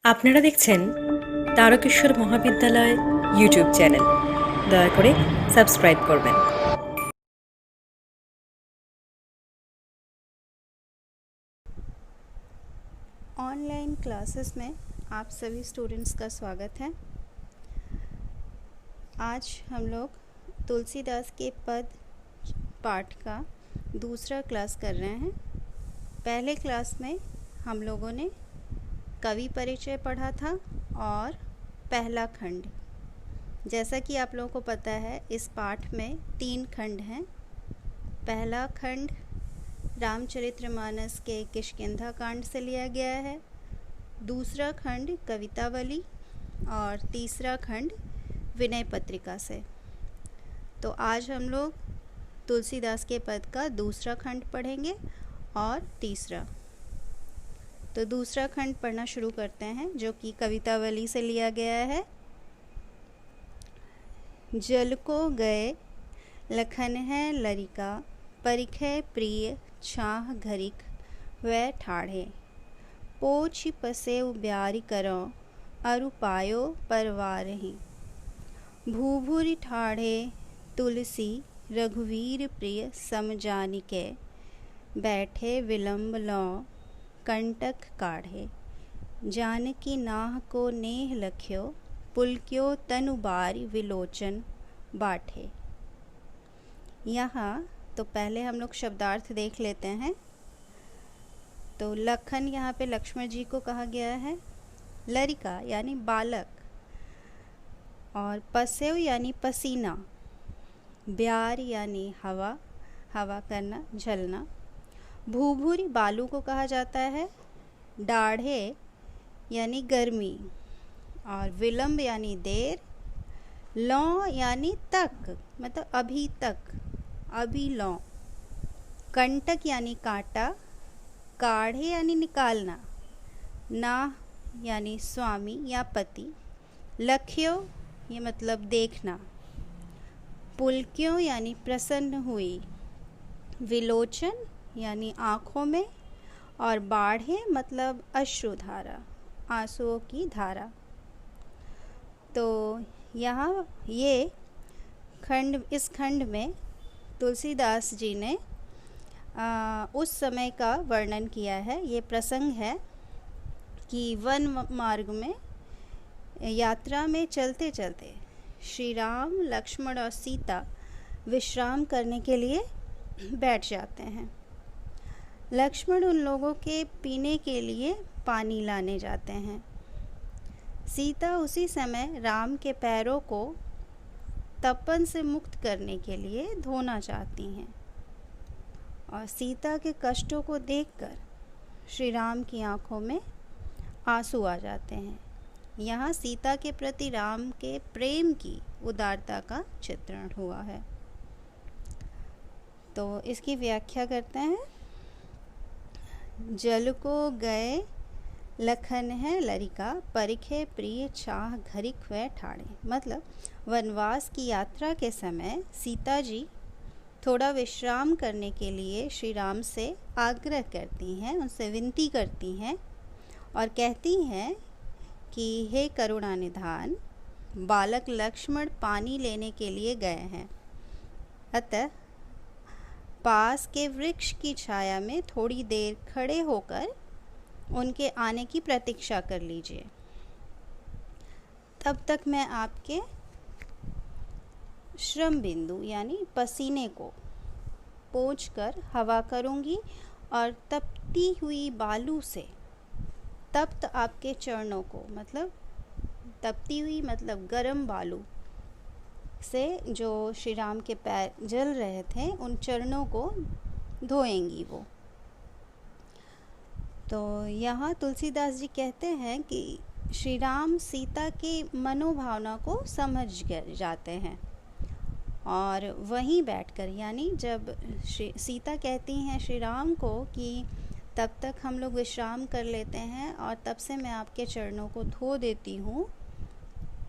আপনারা দেখছেন তারকেশ্বর মহাবিদ্যালয় ইউটিউব চ্যানেল। দয়া করে সাবস্ক্রাইব করবেন। ऑनलाइन क्लासेस में आप सभी स्टूडेंट्स का स्वागत है। आज हम लोग तुलसीदास के पद पाठ का दूसरा क्लास कर रहे हैं। पहले क्लास में हम लोगों ने कवि परिचय पढ़ा था और पहला खंड। जैसा कि आप लोगों को पता है, इस पाठ में 3 खंड हैं। पहला खंड रामचरितमानस के किष्किंधा कांड से लिया गया है, दूसरा खंड कवितावली और तीसरा खंड विनय पत्रिका से। तो आज हम लोग तुलसीदास के पद का दूसरा खंड पढ़ेंगे और तीसरा। तो दूसरा खंड पढ़ना शुरू करते हैं, जो कि कवितावली से लिया गया है। जल को गए लखन है लरिका, परिखै प्रिय छाह घरिक वै ठाढ़े। पोछ पसेव ब्यारी करो, अरु पायो परवारहि। भूभुरि ठाढ़े तुलसी, रघुवीर प्रिय समजानिके। बैठे विलंब लौ, कंटक काढ़े। जानकी नाह को नेह लख्यो, पुलक्यो तनु बारी विलोचन बाठे। यहाँ तो पहले हम लोग शब्दार्थ देख लेते हैं। तो लखन यहाँ पे लक्ष्मण जी को कहा गया है, लरिका यानी बालक, और पसेव यानी पसीना, ब्यार यानी हवा, हवा करना, झलना। भूभूरी बालू को कहा जाता है, डाढ़े यानी गर्मी, और विलंब यानी देर, लौ यानी तक, मतलब अभी तक, अभी लौ। कंटक यानी कांटा, काढ़े यानी निकालना, नाह यानी स्वामी या पति, लख्यो ये मतलब देखना, पुलक्यों यानी प्रसन्न हुई, विलोचन यानी आँखों में, और बाढ़े मतलब अश्रुधारा, आंसुओं की धारा। तो यहाँ ये खंड, इस खंड में तुलसीदास जी ने उस समय का वर्णन किया है। ये प्रसंग है कि वन मार्ग में यात्रा में चलते चलते श्री राम, लक्ष्मण और सीता विश्राम करने के लिए बैठ जाते हैं। लक्ष्मण उन लोगों के पीने के लिए पानी लाने जाते हैं। सीता उसी समय राम के पैरों को तपन से मुक्त करने के लिए धोना चाहती हैं, और सीता के कष्टों को देखकर श्री राम की आंखों में आंसू आ जाते हैं। यहाँ सीता के प्रति राम के प्रेम की उदारता का चित्रण हुआ है। तो इसकी व्याख्या करते हैं। जल को गए लखन है लरिका, परिखे प्रिय छाह घरिक वै ठाढ़े। मतलब वनवास की यात्रा के समय सीता जी थोड़ा विश्राम करने के लिए श्री राम से आग्रह करती हैं, उनसे विनती करती हैं और कहती हैं कि हे करुणा निधान, बालक लक्ष्मण पानी लेने के लिए गए हैं, अतः पास के वृक्ष की छाया में थोड़ी देर खड़े होकर उनके आने की प्रतीक्षा कर लीजिए। तब तक मैं आपके श्रम बिंदु यानी पसीने को पोंछकर हवा करूंगी, और तपती हुई बालू से तप्त आपके चरणों को, मतलब तपती हुई मतलब गर्म बालू से जो श्री राम के पैर जल रहे थे, उन चरणों को धोएंगी वो। तो यहाँ तुलसीदास जी कहते हैं कि श्री राम सीता की मनोभावना को समझ जाते हैं, और वहीं बैठकर, यानी जब सीता कहती हैं श्री राम को कि तब तक हम लोग विश्राम कर लेते हैं और तब से मैं आपके चरणों को धो देती हूँ,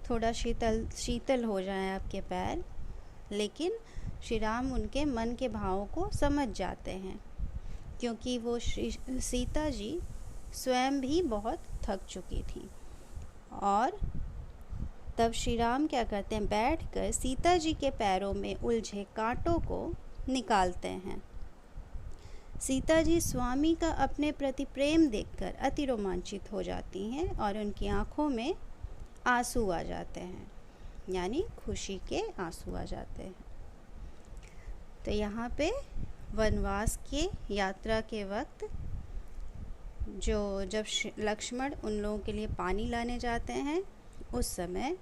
थोड़ा शीतल हो जाए आपके पैर, लेकिन श्री राम उनके मन के भावों को समझ जाते हैं, क्योंकि वो सीता जी स्वयं भी बहुत थक चुकी थी। और तब श्री राम क्या करते हैं, बैठकर सीता जी के पैरों में उलझे कांटों को निकालते हैं। सीता जी स्वामी का अपने प्रति प्रेम देखकर अति रोमांचित हो जाती हैं और उनकी आंखों में आंसू आ जाते हैं, यानी खुशी के आंसू आ जाते हैं। तो यहाँ पे वनवास के यात्रा के वक्त जब लक्ष्मण उन लोगों के लिए पानी लाने जाते हैं, उस समय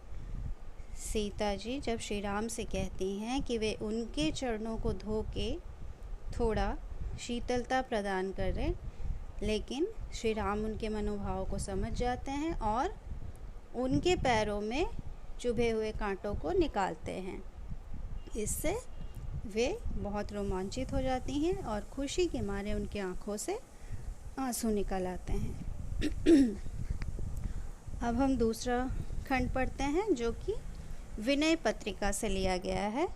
सीता जी जब श्री राम से कहती हैं कि वे उनके चरणों को धो के थोड़ा शीतलता प्रदान करें, लेकिन श्री राम उनके मनोभाव को समझ जाते हैं और उनके पैरों में चुभे हुए कांटों को निकालते हैं। इससे वे बहुत रोमांचित हो जाती हैं और खुशी के मारे उनकी आंखों से आंसू निकल आते हैं। अब हम दूसरा खंड पढ़ते हैं जो कि विनय पत्रिका से लिया गया है।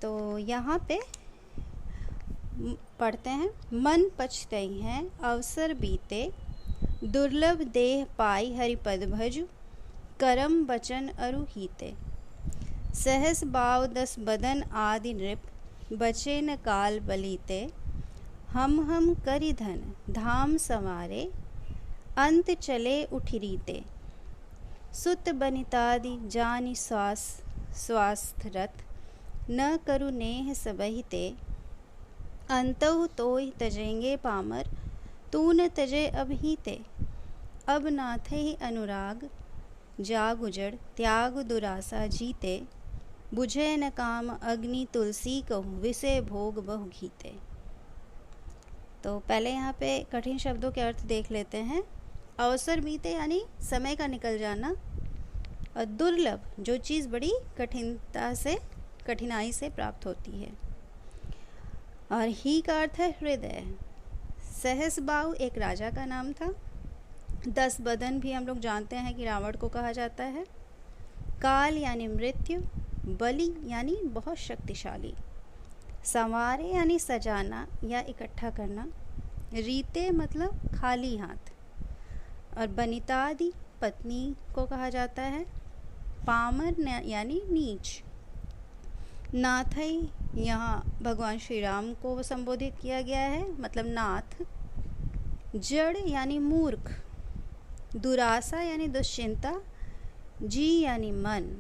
तो यहाँ पे पढ़ते हैं, मन पछतई हैं अवसर बीते, दुर्लभ देह पाई हरिपद भज, करम बचन अरु हीते, सहस बाव दस बदन आदि नृप, बचे न काल बलीते, हम करि धन धाम संवारे, अंत चले उठिरीते, सुत बनितादि जानि स्वास्थ्य रथ, न करु नेह सबहिते, अंतहु तोहि तजेंगे पामर, तू न तजे अबहीते, अब नाथे ही अनुराग, जाग उजड़ त्याग दुरासा जीते, बुझे न काम अग्नि तुलसी कहूँ, विषय भोग बहु घीते। तो पहले यहाँ पे कठिन शब्दों के अर्थ देख लेते हैं। अवसर बीते यानी समय का निकल जाना, और दुर्लभ जो चीज़ बड़ी कठिनाई से प्राप्त होती है, और ही का अर्थ है हृदय। सहस बाहु एक राजा का नाम था। 10 बदन भी हम लोग जानते हैं कि रावण को कहा जाता है। काल यानी मृत्यु, बलि यानी बहुत शक्तिशाली, संवारे यानी सजाना या इकट्ठा करना, रीते मतलब खाली हाथ, और बनितादि पत्नी को कहा जाता है। पामर यानी नीच, नाथई यहाँ भगवान श्री राम को संबोधित किया गया है, मतलब नाथ। जड़ यानी मूर्ख, दुरासा यानी दुश्चिंता, जी यानी मन,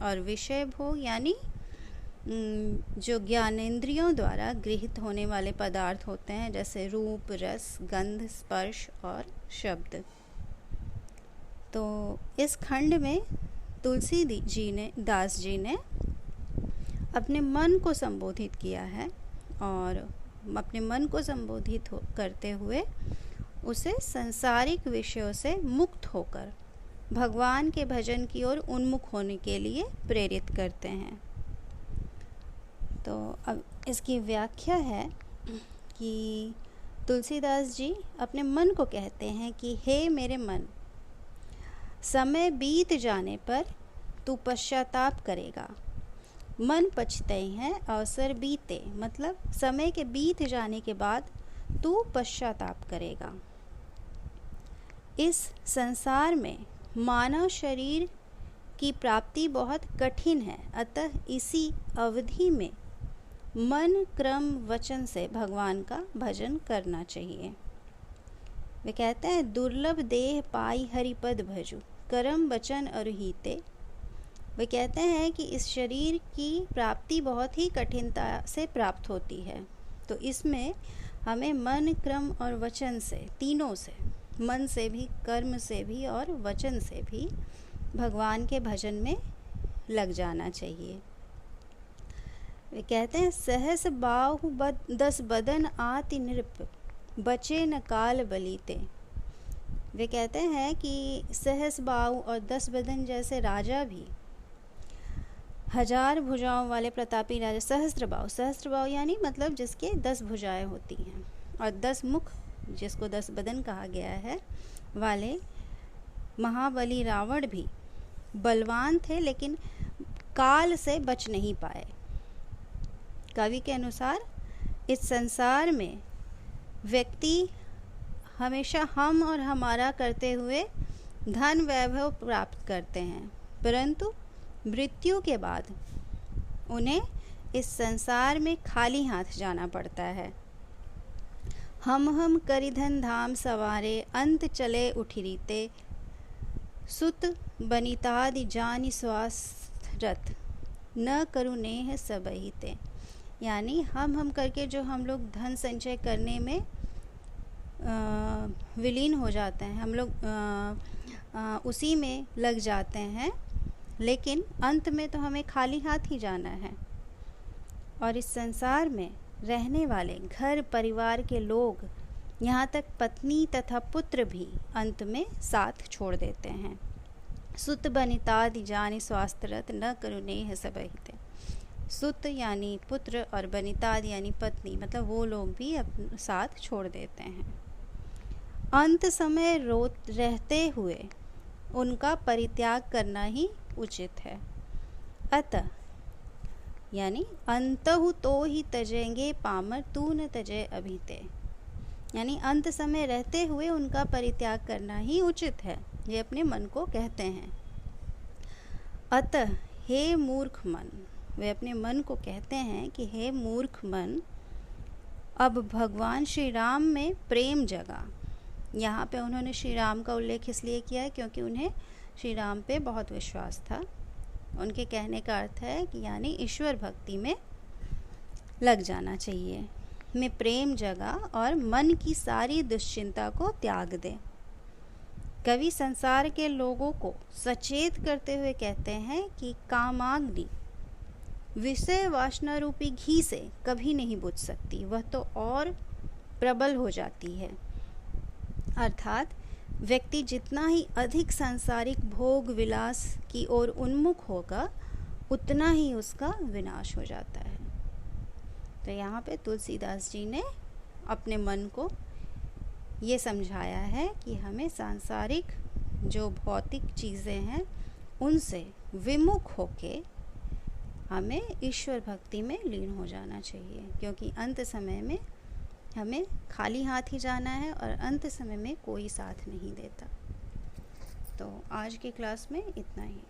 और विषय भोग यानी जो ज्ञानेंद्रियों द्वारा गृहीत होने वाले पदार्थ होते हैं, जैसे रूप, रस, गंध, स्पर्श और शब्द। तो इस खंड में दास जी ने अपने मन को संबोधित किया है, और अपने मन को संबोधित करते हुए उसे सांसारिक विषयों से मुक्त होकर भगवान के भजन की ओर उन्मुख होने के लिए प्रेरित करते हैं। तो अब इसकी व्याख्या है कि तुलसीदास जी अपने मन को कहते हैं कि हे मेरे मन, समय बीत जाने पर तू पश्चाताप करेगा। मन पछतई हैं अवसर बीते, मतलब समय के बीत जाने के बाद तू पश्चाताप करेगा। इस संसार में मानव शरीर की प्राप्ति बहुत कठिन है, अतः इसी अवधि में मन, क्रम, वचन से भगवान का भजन करना चाहिए। वे कहते हैं, दुर्लभ देह पाई हरिपद भजु, करम वचन अरुहीते। वे कहते हैं कि इस शरीर की प्राप्ति बहुत ही कठिनता से प्राप्त होती है, तो इसमें हमें मन, क्रम और वचन से, तीनों से, मन से भी, कर्म से भी और वचन से भी भगवान के भजन में लग जाना चाहिए। वे कहते हैं, सहस बाहु 10 बदन आति नृप, बचे न काल बलीते। वे कहते हैं कि सहस बाहु और 10 बदन जैसे राजा भी, 1000 भुजाओं वाले प्रतापी राजा, सहस्त्रबाहु यानी मतलब जिसके 10 भुजाएं होती हैं, और 10 मुख जिसको 10 बदन कहा गया है वाले महाबली रावण भी बलवान थे, लेकिन काल से बच नहीं पाए। कवि के अनुसार इस संसार में व्यक्ति हमेशा हम और हमारा करते हुए धन वैभव प्राप्त करते हैं, परंतु मृत्यु के बाद उन्हें इस संसार में खाली हाथ जाना पड़ता है। हम करिधन धाम सवारे, अंत चले उठिरीते, सुत बनितादि जानि स्वास्थ्यरत, न करुणेह सबहिते। यानी हम करके जो हम लोग धन संचय करने में विलीन हो जाते हैं, हम लोग उसी में लग जाते हैं, लेकिन अंत में तो हमें खाली हाथ ही जाना है। और इस संसार में रहने वाले घर परिवार के लोग, यहाँ तक पत्नी तथा पुत्र भी अंत में साथ छोड़ देते हैं। सुत बनितादि जानि स्वास्थ्यरत, न करुणेह सबहिते। सुत यानी पुत्र और बनिताद यानी पत्नी, मतलब वो लोग भी अपना साथ छोड़ देते हैं। अंत समय रहते हुए उनका परित्याग करना ही उचित है। अतः यानी अंतहु तो ही तजेंगे पामर, तू न तजे अभीते। यानी अंत समय रहते हुए उनका परित्याग करना ही उचित है, ये अपने मन को कहते हैं। अतः हे मूर्ख मन, वे अपने मन को कहते हैं कि हे मूर्ख मन, अब भगवान श्री राम में प्रेम जगा। यहाँ पे उन्होंने श्री राम का उल्लेख इसलिए किया है क्योंकि उन्हें श्री राम पे बहुत विश्वास था। उनके कहने का अर्थ है कि यानी ईश्वर भक्ति में लग जाना चाहिए, में प्रेम जगा और मन की सारी दुश्चिंता को त्याग दे। कवि संसार के लोगों को सचेत करते हुए कहते हैं कि कामाग्नि विषय वासना रूपी घी से कभी नहीं बुझ सकती, वह तो और प्रबल हो जाती है। अर्थात व्यक्ति जितना ही अधिक सांसारिक भोग विलास की ओर उन्मुख होगा, उतना ही उसका विनाश हो जाता है। तो यहाँ पे तुलसीदास जी ने अपने मन को ये समझाया है कि हमें सांसारिक जो भौतिक चीज़ें हैं उनसे विमुख होके हमें ईश्वर भक्ति में लीन हो जाना चाहिए, क्योंकि अंत समय में हमें खाली हाथ ही जाना है और अंत समय में कोई साथ नहीं देता। तो आज की क्लास में इतना ही।